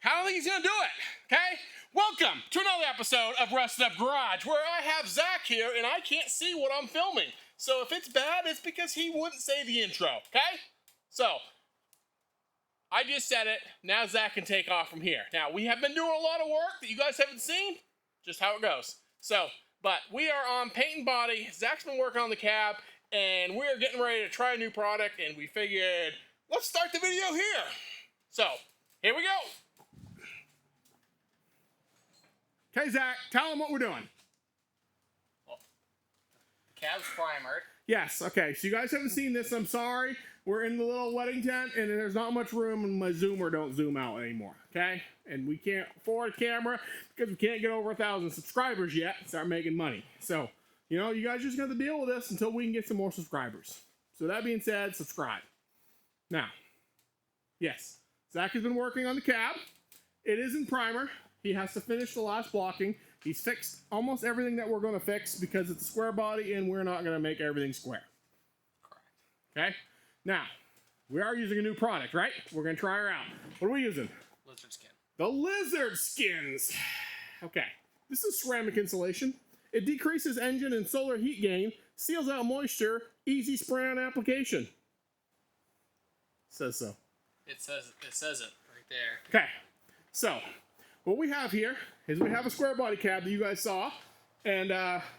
I don't think he's gonna do it. Okay? Welcome to another episode of Rusted Up Garage, where I have Zach here and I can't see what I'm filming. So if it's bad, it's because he wouldn't say the intro. Okay? So I just said it. Now Zach can take off from here. Now we have been doing a lot of work that you guys haven't seen. Just how it goes. So, but we are on paint and body. Zach's been working on the cab, and we're getting ready to try a new product. And we figured, let's start the video here. So here we go. Okay, Zach, tell them what we're doing. Well, the cab's primered. Yes, okay, so you guys haven't seen this, I'm sorry. We're in the little wedding tent, and there's not much room, and my zoomer don't zoom out anymore, okay? And we can't afford a camera because we can't get over 1,000 subscribers yet and start making money. So, you know, you guys just got to deal with this until we can get some more subscribers. So that being said, subscribe. Now, yes, Zach has been working on the cab. It is in primer. He has to finish the last blocking. He's fixed almost everything that we're going to fix because it's a square body and we're not going to make everything square. Correct. Okay? Now, we are using a new product, right? We're going to try her out. What are we using? Lizard skin. The lizard skins. Okay. This is ceramic insulation. It decreases engine and solar heat gain, seals out moisture, easy spray on application. Says so. It says it right there. Okay. So, what we have here is we have a square body cab that you guys saw, and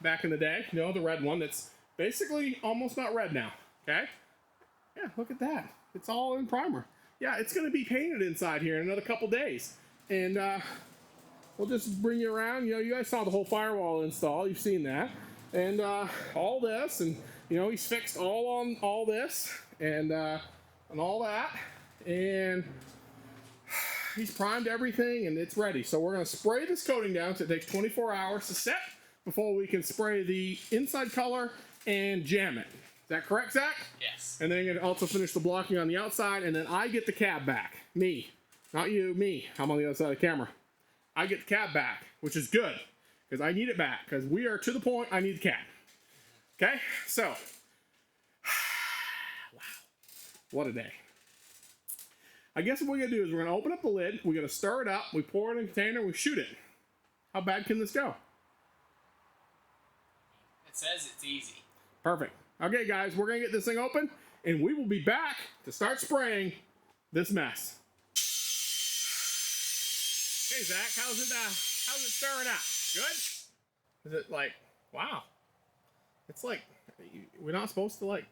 back in the day, you know, the red one that's basically almost not red now. Okay? Yeah, look at that. It's all in primer. Yeah, it's going to be painted inside here in another couple days. And we'll just bring you around. You know, you guys saw the whole firewall install. You've seen that. And all this. And, you know, he's fixed all this and all that. And he's primed everything and it's ready. So we're going to spray this coating down. So it takes 24 hours to set before we can spray the inside color and jam it. Is that correct, Zach? Yes. And then you can also finish the blocking on the outside, and then I get the cab back. Me. Not you, me. I'm on the other side of the camera. I get the cab back, which is good, because I need it back, because we are to the point I need the cab. Okay? So, wow. What a day. I guess what we're going to do is we're going to open up the lid, we're going to stir it up, we pour it in a container, we shoot it. How bad can this go? It says it's easy. Perfect. Okay, guys, we're going to get this thing open, and we will be back to start spraying this mess. Okay, Zach, how's it stirring up? Good? Is it like, wow. It's like, we're not supposed to like...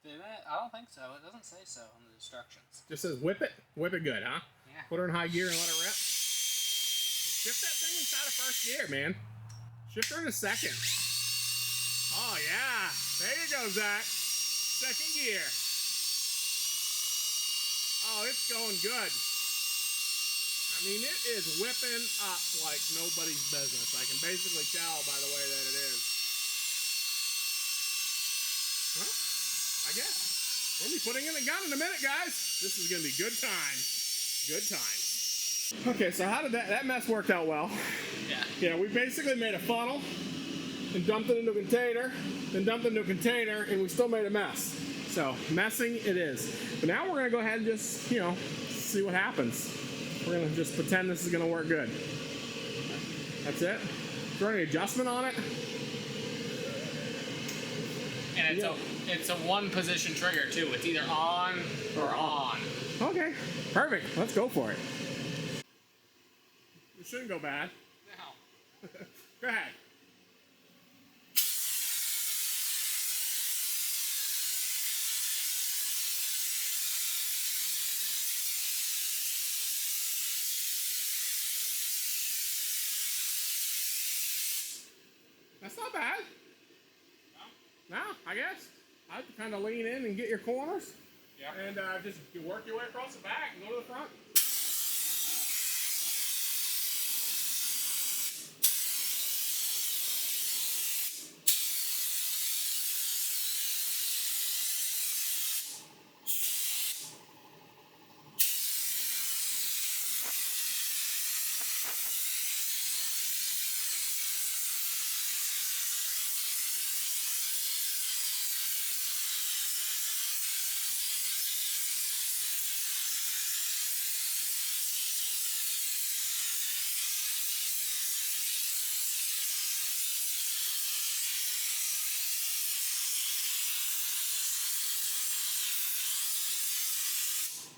Did it? I don't think so. It doesn't say so on the instructions. Just says whip it? Whip it good, huh? Yeah. Put her in high gear and let her rip. Shift that thing inside of first gear, man. Shift her in a second. Oh, yeah. There you go, Zach. Second gear. Oh, it's going good. I mean, it is whipping up like nobody's business. I can basically tell by the way that it is. Well, I guess. We'll be putting in a gun in a minute, guys. This is going to be good times. Good times. Okay, so how did that mess worked out well? Yeah. Yeah, we basically made a funnel and dumped it into a container, then dumped it into a container, and we still made a mess. So, messing it is. But now we're going to go ahead and just, you know, see what happens. We're going to just pretend this is going to work good. That's it. Is there any adjustment on it? And it's a one position trigger too. It's either on or on. Okay, perfect. Let's go for it. It shouldn't go bad. No. Go ahead. That's not bad. No, I guess. I'd kind of lean in and get your corners. Yeah. And just work your way across the back and go to the front.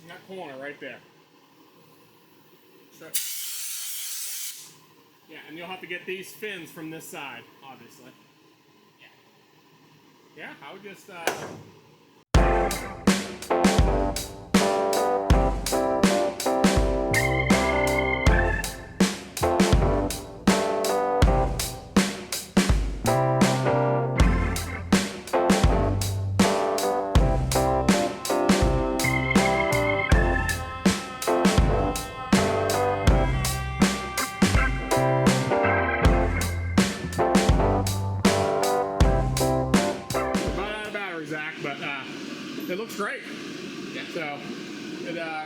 In that corner right there. So, yeah, and you'll have to get these fins from this side, obviously. Yeah, I would just Zach, but it looks great. Yeah. So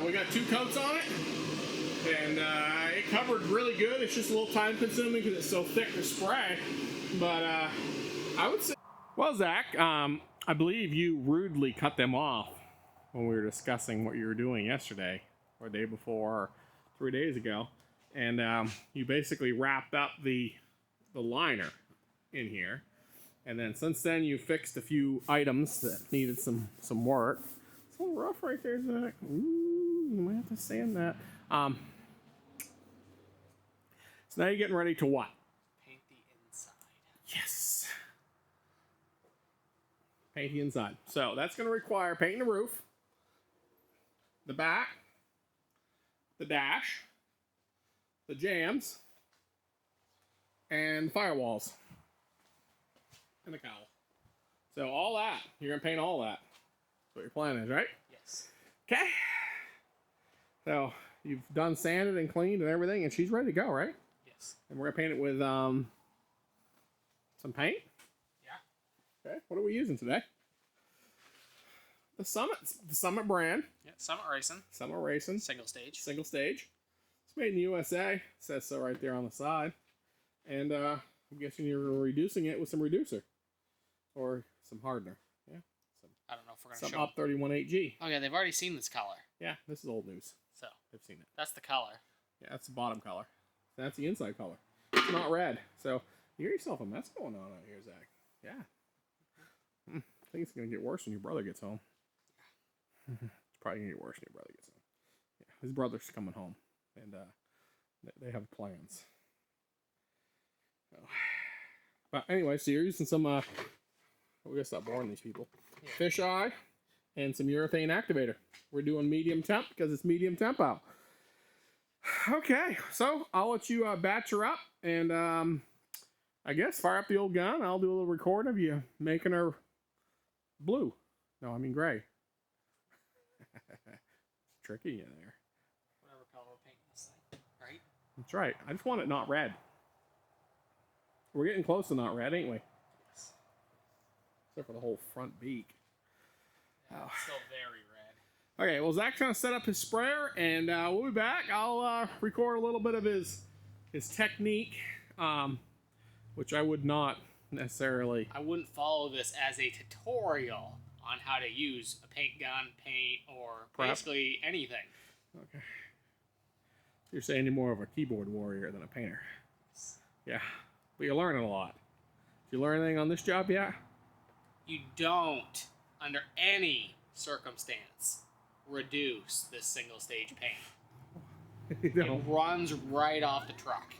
we got 2 coats on it, and it covered really good. It's just a little time consuming because it's so thick to spray. But I would say, well, Zach, I believe you rudely cut them off when we were discussing what you were doing yesterday, or the day before, or 3 days ago, and you basically wrapped up the liner in here. And then since then, you fixed a few items that needed some work. It's a little rough right there, Zach. Ooh, you might have to sand that. So now you're getting ready to what? Paint the inside. Yes. Paint the inside. So that's going to require painting the roof, the back, the dash, the jambs, and the firewalls. And the cowl. So all that, you're gonna paint all that. That's what your plan is, right? Yes. Okay. So you've done sanded and cleaned and everything, and she's ready to go, right? Yes. And we're gonna paint it with some paint. Yeah. Okay. What are we using today? The Summit brand. Yeah. Summit Racing. Summit Racing. Single stage. Single stage. It's made in the USA. It says so right there on the side. And I'm guessing you're reducing it with some reducer. Or some hardener. Yeah. I don't know if we're going to Some show up 318G. Oh, yeah, they've already seen this color. Yeah, this is old news. So, They've seen it. that's the color. Yeah, that's the bottom color. That's the inside color. It's not red. So, you got yourself a mess going on out here, Zach. Yeah. I think it's going to get worse when your brother gets home. It's probably going to get worse when your brother gets home. Yeah, his brother's coming home. And they have plans. So, but anyway, so you're using some... we gotta stop boring these people. Yeah. Fish eye and some urethane activator. We're doing medium temp because it's medium temp out. Okay, so I'll let you batch her up and I guess fire up the old gun. I'll do a little recording of you making her blue. No, I mean gray. It's tricky in there. Whatever color we're painting this thing, right? That's right. I just want it not red. We're getting close to not red, ain't we? Yes. Except for the whole front beak. Yeah, Oh. it's still very red. Okay, well, Zach's gonna set up his sprayer, and we'll be back. I'll record a little bit of his technique, which I would not necessarily. I wouldn't follow this as a tutorial on how to use a paint gun, paint, or Prep. basically anything. Okay. You're saying you're more of a keyboard warrior than a painter. Yeah, but you're learning a lot. Did you learn anything on this job yet? You don't, under any circumstance, reduce this single stage paint. You know. It runs right off the truck.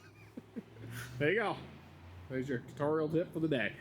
There you go. There's your tutorial tip for the day.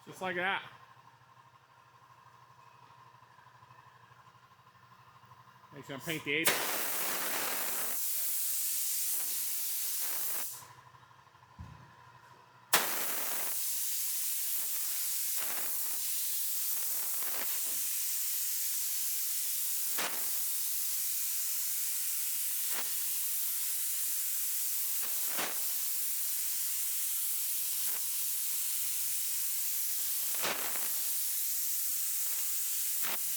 Just like that. He's gonna paint the apron.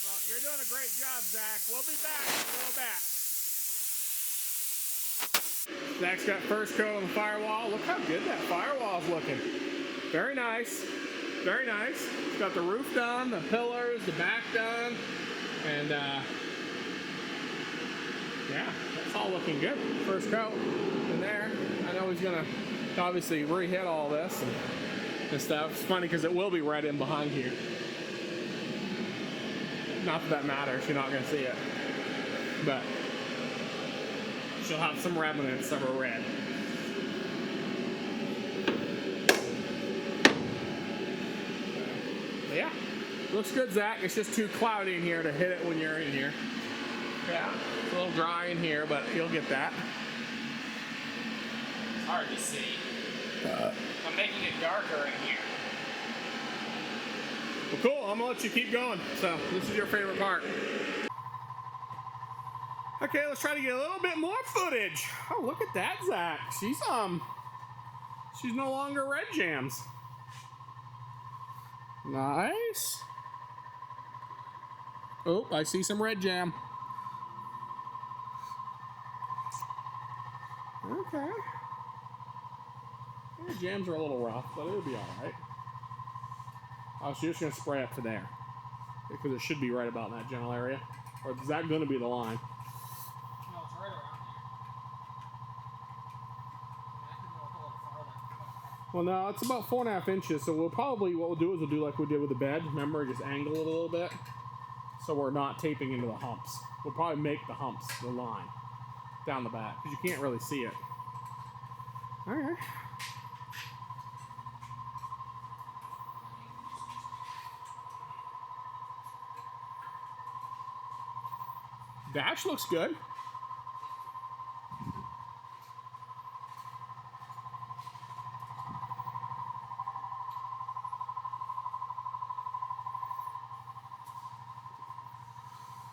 Well, you're doing a great job, Zach. We'll be back in a little bit. Zach's got first coat on the firewall. Look how good that firewall's looking. Very nice. Very nice. It's got the roof done, the pillars, the back done, and yeah, that's all looking good. First coat in there. I know he's gonna obviously re-hit all this and stuff. It's funny because it will be right in behind here. Not that that matters, you're not gonna see it. But she'll have some remnants of her red. Yeah, looks good, Zach. It's just too cloudy in here to hit it when you're in here. Yeah, it's a little dry in here, but you'll get that. It's hard to see. I'm making it darker in here. Well, cool. I'm gonna let you keep going. So this is your favorite part. Okay, let's try to get a little bit more footage. Oh, look at that, Zach. She's no longer red jams. Nice. Oh, I see some red jam. Okay. Yeah, jams are a little rough, but it'll be all right. I was just gonna spray up to there because it should be right about in that general area. Or is that going to be the line? No, it's right around here. I can go a little farther. Well, no, it's about 4.5 inches. So we'll probably, what we'll do is we'll do like we did with the bed. Remember, just angle it a little bit so we're not taping into the humps. We'll probably make the humps the line down the back because you can't really see it. All right. Dash looks good. Are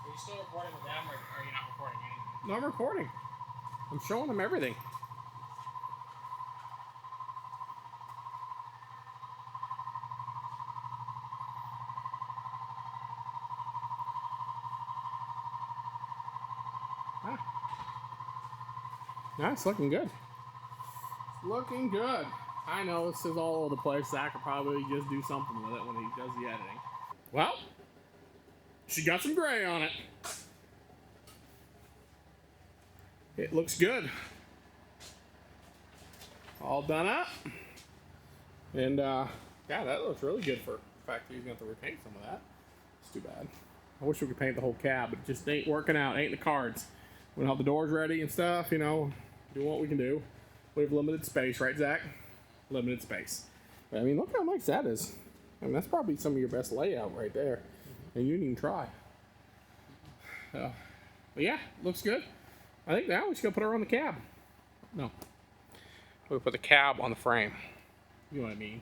you still recording with them, or are you not recording anything? No, I'm recording. I'm showing them everything. Yeah, it's looking good. It's looking good. I know this is all over the place. Zach will probably just do something with it when he does the editing. Well, she got some gray on it. It looks good. All done up. And yeah, that looks really good for the fact that he's going to have to repaint some of that. It's too bad. I wish we could paint the whole cab, but it just ain't working out. Ain't in the cards. We don't have the doors ready and stuff, you know, do what we can do. We have limited space, right, Zach? Limited space. But, I mean, look how nice that is. I mean, that's probably some of your best layout right there. And you didn't even try. But yeah, looks good. I think now we just gotta put her on the cab. No. We put the cab on the frame. You know what I mean?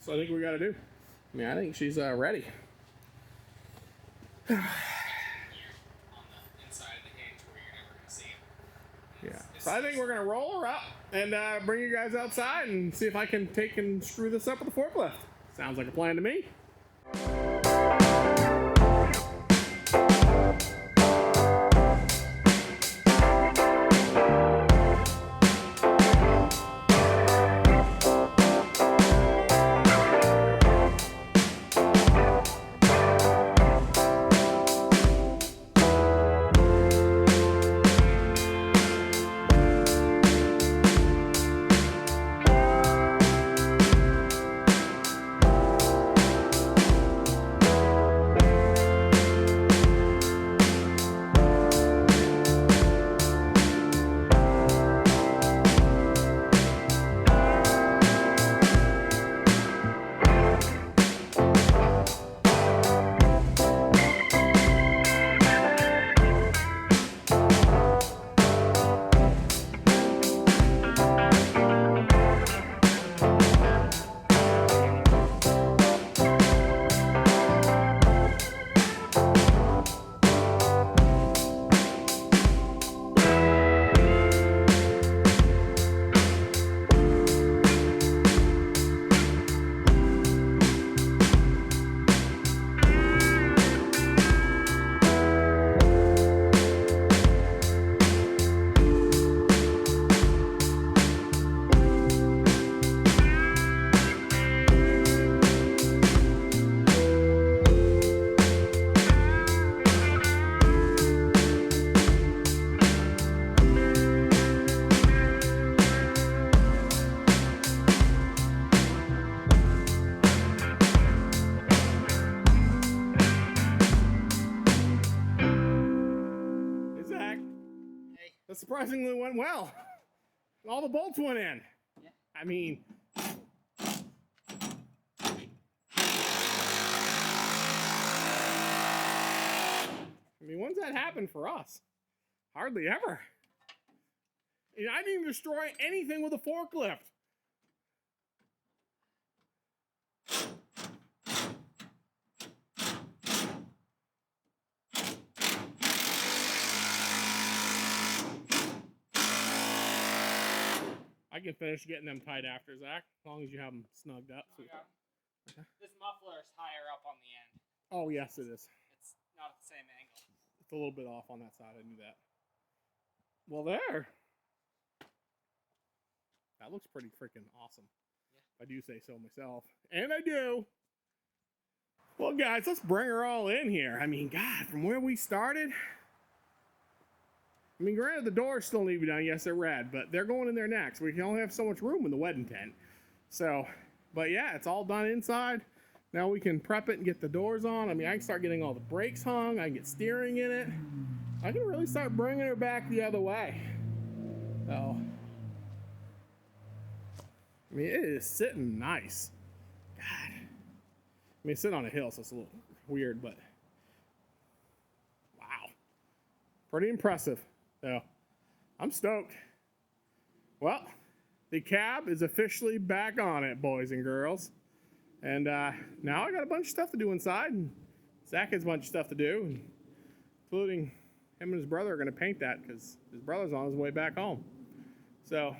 So I think we gotta do. I mean, I think she's ready. Yeah. So I think we're gonna roll her up and bring you guys outside and see if I can take and screw this up with the forklift. Sounds like a plan to me. That surprisingly went well. All the bolts went in. Yeah. I mean, when's that happen for us? Hardly ever. And I didn't even destroy anything with a forklift. I can finish getting them tight after, Zach, as long as you have them snugged up. Oh, yeah. This muffler is higher up on the end. Oh, yes, it is. It's not at the same angle. It's a little bit off on that side. I knew that. Well, there. That looks pretty freaking awesome. Yeah. I do say so myself. And I do. Well, guys, let's bring her all in here. I mean, God, from where we started. I mean, granted, the doors still need to be done. Yes, they're red, but they're going in there next. We can only have so much room in the wedding tent. So, but yeah, it's all done inside. Now we can prep it and get the doors on. I mean, I can start getting all the brakes hung. I can get steering in it. I can really start bringing her back the other way. So, I mean, it is sitting nice. God. I mean, it's sitting on a hill, so it's a little weird, but wow. Pretty impressive. So, I'm stoked. Well, the cab is officially back on it, boys and girls. And now I got a bunch of stuff to do inside, and Zach has a bunch of stuff to do, including him and his brother are going to paint that because his brother's on his way back home. So,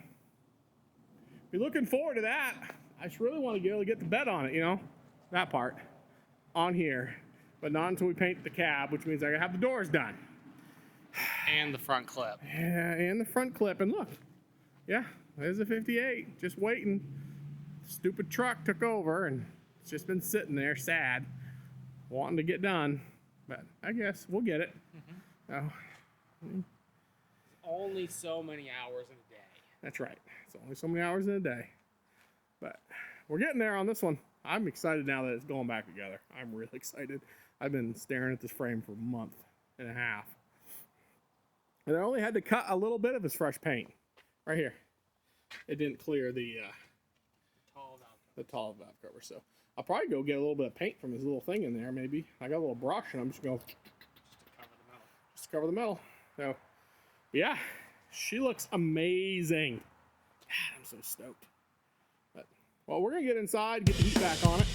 be looking forward to that. I just really want to be able to get the bed on it, you know, that part on here, but not until we paint the cab, which means I gotta have the doors done. And the front clip. Yeah, and the front clip. And look, yeah, there's a 58 just waiting. Stupid truck took over and it's just been sitting there sad, wanting to get done. But I guess we'll get it. Mm-hmm. Only so many hours in a day. That's right. It's only so many hours in a day. But we're getting there on this one. I'm excited now that it's going back together. I'm really excited. I've been staring at this frame for a month and a half. And I only had to cut a little bit of his fresh paint. Right here. It didn't clear the tall valve cover. So I'll probably go get a little bit of paint from his little thing in there, maybe. I got a little brush and I'm just going to cover the metal. So, yeah, she looks amazing. God, I'm so stoked. But, well, we're going to get inside, get the heat back on it.